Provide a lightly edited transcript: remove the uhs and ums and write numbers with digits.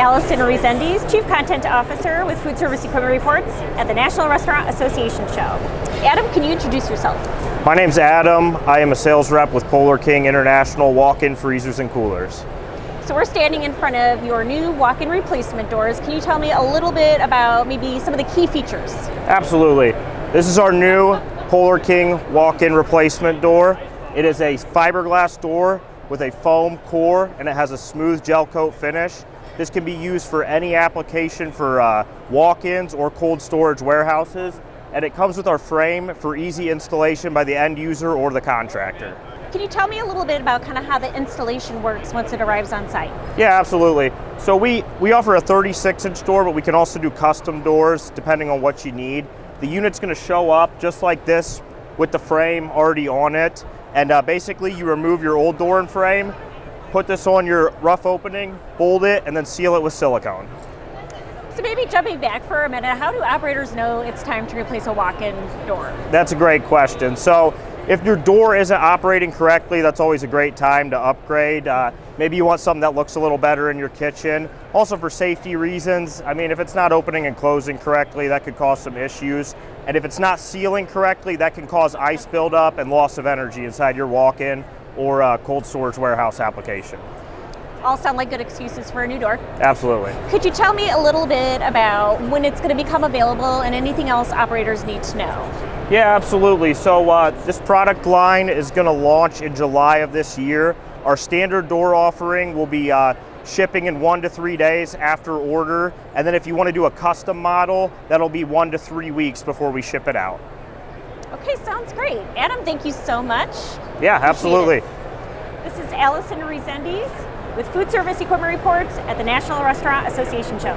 Allison Resendiz, Chief Content Officer with Foodservice Equipment Reports at the National Restaurant Association Show. Adam, can you introduce yourself? My name's Adam. I am a sales rep with Polar King International Walk-In Freezers and Coolers. So we're standing in front of your new walk-in replacement doors. Can you tell me a little bit about maybe some of the key features? Absolutely. This is our new Polar King walk-in replacement door. It is a fiberglass door with a foam core, and it has a smooth gel coat finish. This can be used for any application for walk-ins or cold storage warehouses, and it comes with our frame for easy installation by the end user or the contractor. Can you tell me a little bit about kind of how the installation works once it arrives on site? Yeah, absolutely. So we offer a 36-inch door, but we can also do custom doors depending on what you need. The unit's going to show up just like this with the frame already on it. And basically you remove your old door and frame, put this on your rough opening, bolt it, and then seal it with silicone. So maybe jumping back for a minute, how do operators know it's time to replace a walk-in door? That's a great question. So if your door isn't operating correctly, that's always a great time to upgrade. Maybe you want something that looks a little better in your kitchen. Also for safety reasons, I mean, if it's not opening and closing correctly, that could cause some issues. And if it's not sealing correctly, that can cause ice buildup and loss of energy inside your walk-in or cold storage warehouse application. All sound like good excuses for a new door. Absolutely. Could you tell me a little bit about when it's going to become available and anything else operators need to know? Yeah, absolutely. So this product line is going to launch in July of this year. Our standard door offering will be shipping in 1 to 3 days after order. And then if you want to do a custom model, that'll be 1 to 3 weeks before we ship it out. Okay, sounds great. Adam, thank you so much. Yeah, absolutely. This is Allison Resendiz with Foodservice Equipment Reports at the National Restaurant Association Show.